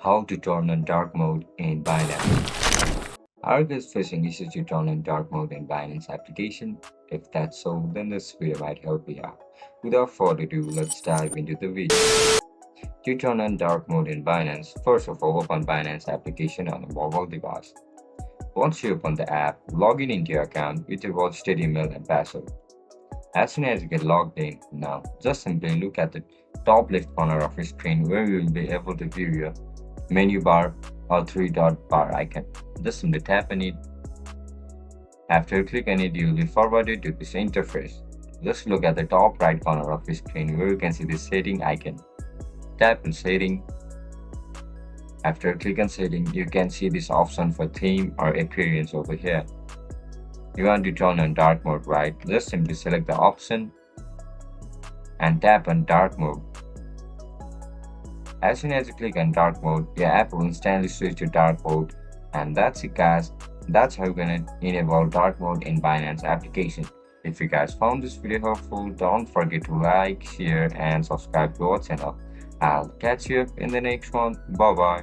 How to turn on dark mode in Binance. Are you guys facing issues to turn on dark mode in Binance application? If that's so, then this video might help you out. Without further ado, let's dive into the video. To turn on dark mode in Binance, first of all, open Binance application on a mobile device. Once you open the app, log in into your account with your registered email and password. As soon as you get logged in, now just simply look at the top left corner of your screen where you will be able to view your menu bar or three-dot bar icon. Just simply tap on it. After you click on it, you will be forwarded to this interface. Just look at the top right corner of your screen where you can see the setting icon. Tap on setting. After you click on setting, you can see this option for theme or appearance over here. You want to turn on dark mode, right? Just simply select the option and tap on dark mode. As soon as you click on dark mode, your app will instantly switch to dark mode. And that's it, guys. That's how you're gonna enable dark mode in Binance application. If you guys found this video helpful, don't forget to like, share and subscribe to our channel. I'll catch you up in the next one. Bye bye.